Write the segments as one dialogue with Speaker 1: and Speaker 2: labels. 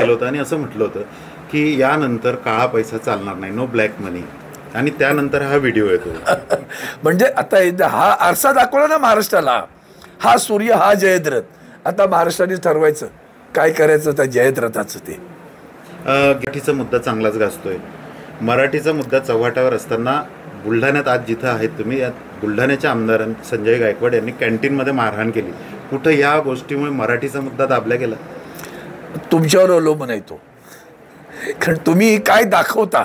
Speaker 1: केलं होतं आणि असं म्हटलं होतं की यानंतर काळा पैसा चालणार नाही, नो ब्लॅक मनी, आणि त्यानंतर हा व्हिडिओ येतो.
Speaker 2: म्हणजे आता हा आरसा दाखवला ना महाराष्ट्राला, हा सूर्य हा जयद्रथ. आता महाराष्ट्राने ठरवायचं काय करायचं त्या जयद्रथाचं. ते
Speaker 1: मराठीचा मुद्दा चांगलाच गाजतोय. मराठीचा मुद्दा चव्हाट्यावर असताना बुलढाण्यात आज जिथं आहेत तुम्ही, या बुलढाण्याच्या आमदार संजय गायकवाड यांनी कॅन्टीनमध्ये मारहाण केली. कुठं या गोष्टीमुळे मराठीचा मुद्दा दाबला गेला?
Speaker 2: तुमच्यावर अवलंबून आहे तो, कारण तुम्ही काय दाखवता.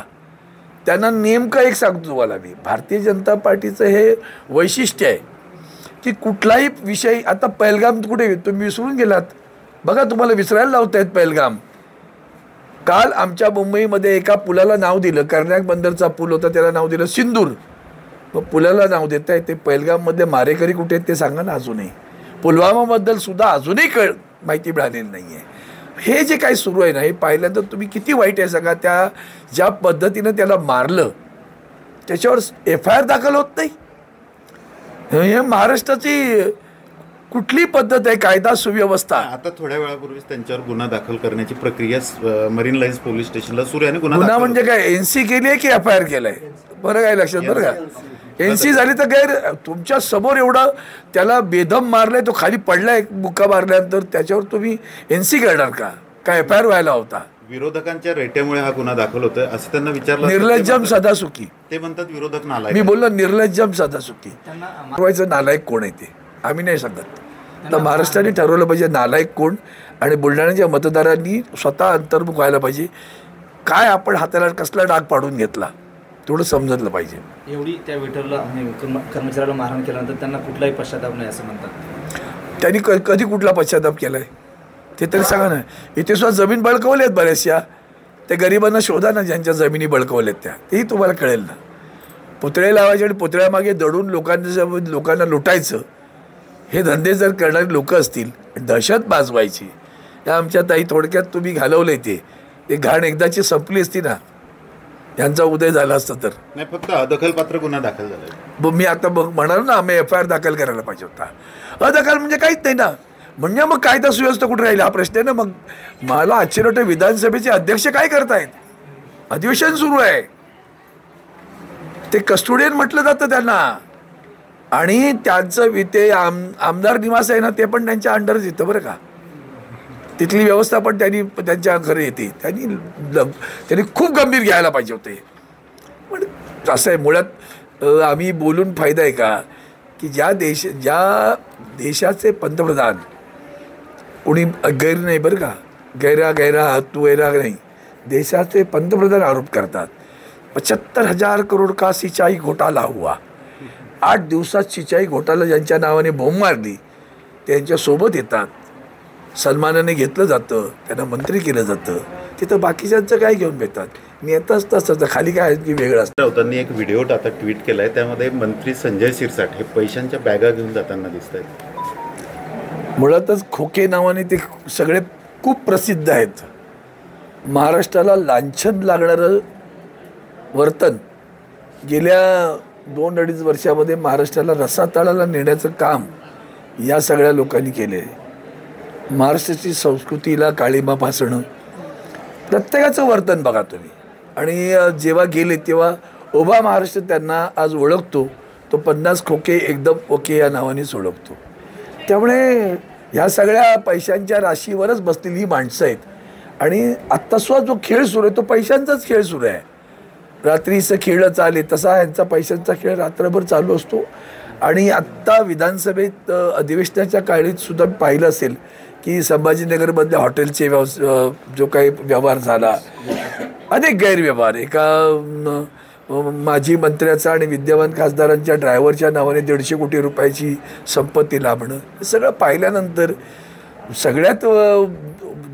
Speaker 2: त्यांना नेमकं एक सांगतो तुम्हाला मी, भारतीय जनता पार्टीचं हे वैशिष्ट्य आहे की कुठलाही विषय, आता पहलगाम कुठे तुम्ही विसरून गेलात बघा, तुम्हाला विसरायला लावतायत पहलगाम. काल आमच्या मुंबईमध्ये एका पुलाला नाव दिलं, कर्नाक बंदरचा पूल होता त्याला नाव दिलं सिंदूर. मग पुलाला नाव देत आहे ते पहलगाममधले मारेकरी कुठे आहेत ते सांगा ना. अजूनही पुलवामाबद्दल सुद्धा अजूनही माहिती मिळालेली नाही आहे. हे जे काही सुरू आहे ना, हे पाहिल्यानंतर तुम्ही किती वाईट आहे सांगा. त्या ज्या पद्धतीनं त्याला मारलं त्याच्यावर FIR दाखल होत नाही. हे महाराष्ट्राची कुठली पद्धत आहे, कायदा सुव्यवस्था.
Speaker 1: आता थोड्या वेळापूर्वीच त्यांच्यावर गुन्हा दाखल करण्याची प्रक्रिया मरीन लाईन्स पोलीस स्टेशनला सुरू आहे.
Speaker 2: गुन्हा म्हणजे काय, NC केली आहे की FIR केलाय? बरं काय लक्षात, बरं का, NC झाली तर गैर. तुमच्या समोर एवढं त्याला बेदम मारलंय, तो खाली पडलाय बुक्का मारल्यानंतर, त्याच्यावर तुम्ही NC करणार का? काय FIR व्हायला होता?
Speaker 1: विरोधकांच्या रेट्यामुळे हा गुन्हा दाखल होतोय असं त्यांना विचारलं.
Speaker 2: निर्लज्जम सदासुखी
Speaker 1: ते म्हणतात विरोधक नालायक.
Speaker 2: मी बोललो निर्लज्जम सदासुखी. ठरवायचं नालायक कोण आहे ते आम्ही नाही सांगत. तर महाराष्ट्राने ठरवलं पाहिजे नालायक कोण, आणि बुलढाण्याच्या मतदारांनी स्वतः अंतर्मुख व्हायला पाहिजे. काय आपण हाताला कसला डाग पाडून घेतला तेवढं समजलं पाहिजे.
Speaker 3: एवढी त्या वेटरला कर्मचाऱ्याला मारहाण केल्यानंतर त्यांना कुठलाही पश्चाताप नाही असं म्हणतात.
Speaker 2: त्यांनी कधी कुठला पश्चाताप केलाय ते तरी सांगा ना. इथे सुद्धा जमीन बळकवल्या आहेत बऱ्याचशा. त्या गरिबांना शोधा ना ज्यांच्या जमिनी बळकवल्यात त्या, तेही तुम्हाला कळेल ना. पुतळे लावायचे आणि पुतळ्यामागे दडून लोकांना लुटायचं, हे धंदे जर करणारे लोक असतील, दहशत माजवायची, या आमच्या ताई थोडक्यात तुम्ही घालवलंय. ते घाण एकदाची संपली असती ना, यांचा उदय झाला असता तर.
Speaker 1: नाही, फक्त अदखलपात्र गुन्हा दाखल झाला.
Speaker 2: मी आता म्हणाल ना, आम्ही FIR दाखल करायला पाहिजे होता. अदखल म्हणजे काहीच नाही ना. म्हणजे मग कायदा सुव्यवस्था कुठे राहील हा प्रश्न आहे ना. मग मला आश्चर्य वाटतं, विधानसभेचे अध्यक्ष काय करतायत? अधिवेशन सुरू आहे, ते कस्टोडियन म्हटलं जातं त्यांना, आणि त्यांचं ते आमदार निवास आहे ना, ते पण त्यांच्या अंडरच येतं बरं का. तिथली व्यवस्था पण त्यांच्या घरी येते. त्यांनी खूप गंभीर घ्यायला पाहिजे होते. पण असं आहे, मुळात आम्ही बोलून फायदा आहे का, की ज्या देशाचे पंतप्रधान कोणी गैर नाही बरं का, गैरा तू वैरा नाही, देशाचे पंतप्रधान आरोप करतात 75,000 करोड का सिंचाई घोटाला हुआ. 8 दिवसात सिंचाई घोटाला ज्यांच्या नावाने बोंब मारली त्यांच्यासोबत येतात, सन्मानाने घेतलं जातं, त्यांना मंत्री केलं जातं. तिथं बाकीच्यांचं काय घेऊन भेटतात, नेताच तसंच, खाली काय की वेगळं असतं.
Speaker 1: राऊतांनी एक व्हिडिओ आता ट्विट केला आहे, त्यामध्ये मंत्री संजय शिरसाट हे पैशांच्या बॅगा घेऊन जाताना दिसत आहेत.
Speaker 2: मुळातच खोके नावाने ते सगळे खूप प्रसिद्ध आहेत. महाराष्ट्राला लांछन लागणारं वर्तन गेल्या 2-2.5 वर्षामध्ये महाराष्ट्राला रसातळाला नेण्याचं काम या सगळ्या लोकांनी केले. महाराष्ट्राची संस्कृतीला काळिमा फासणं, प्रत्येकाचं वर्तन बघा तुम्ही. आणि जेव्हा गेले तेव्हा उभा महाराष्ट्र त्यांना आज ओळखतो, तो 50 खोके एकदम ओके या नावानेच ओळखतो. त्यामुळे ह्या सगळ्या पैशांच्या राशीवरच बसलेली ही माणसं आहेत. आणि आत्तासुद्धा जो खेळ सुरू आहे तो पैशांचाच खेळ सुरू आहे. रात्रीचं खेळ चाले तसा ह्यांचा पैशांचा खेळ रात्रभर चालू असतो. आणि आत्ता विधानसभेत अधिवेशनाच्या काळीत सुद्धा पाहिलं असेल की संभाजीनगरमधल्या हॉटेलचे जो काही व्यवहार झाला, अनेक गैरव्यवहार, एका माजी मंत्र्याचा आणि विद्यमान खासदारांच्या ड्रायव्हरच्या नावाने 150 कोटी रुपयाची संपत्ती लाभणं, हे सगळं पाहिल्यानंतर सगळ्यात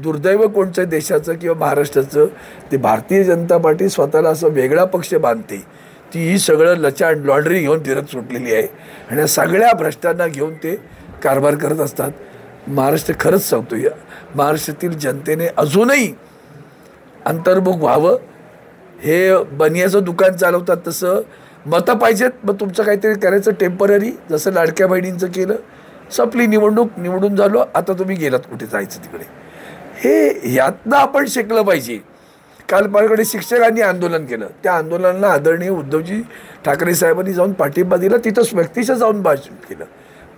Speaker 2: दुर्दैव कोणत्या देशाचं किंवा महाराष्ट्राचं, ते भारतीय जनता पार्टी स्वतःला असं वेगळा पक्ष बांधते. ती ही सगळं लचाड लॉन्ड्री घेऊन फिरत सुटलेली आहे आणि या सगळ्या भ्रष्टांना घेऊन ते कारभार करत असतात. महाराष्ट्र खरंच सांगतो, या महाराष्ट्रातील जनतेने अजूनही अंतर्मुख व्हावं. हे बनियाचं दुकान चालवतात तसं मतं पाहिजेत, मग तुमचं काहीतरी करायचं टेम्पररी, जसं लाडक्या बहिणींचं केलं, संपली निवडणूक, निवडून झालो, आता तुम्ही गेलात कुठे जायचं तिकडे. हे यातनं आपण शिकलं पाहिजे. काल माझ्याकडे शिक्षकांनी आंदोलन केलं, त्या आंदोलनाला आदरणीय उद्धवजी ठाकरे साहेबांनी जाऊन पाठिंबा दिला, तिथं व्यक्तिशः जाऊन भाषण केलं.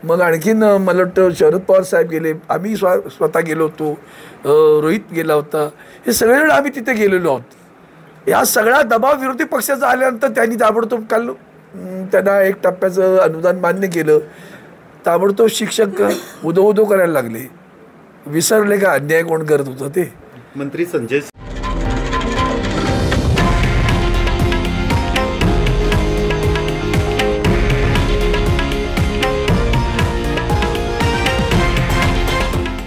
Speaker 2: मग आणखीन मला वाटतं शरद पवार साहेब गेले, आम्ही स्वतः गेलो होतो, रोहित गेला होता, हे सगळेजण आम्ही तिथे गेलेलो आहोत. या सगळ्या दबाव विरोधी पक्षाचा आल्यानंतर त्यांनी ताबडतोब काल त्यांना 1 टप्प्याचं अनुदान मान्य केलं. ताबडतोब शिक्षक उदो करायला लागले. विसरले का अन्याय कोण करत होतं ते?
Speaker 1: मंत्री संजय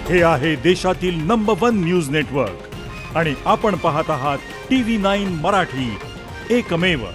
Speaker 4: हे आहे देशातील नंबर 1 न्यूज नेटवर्क आणि आपण पाहत आहात TV9 मराठी, एकमेव.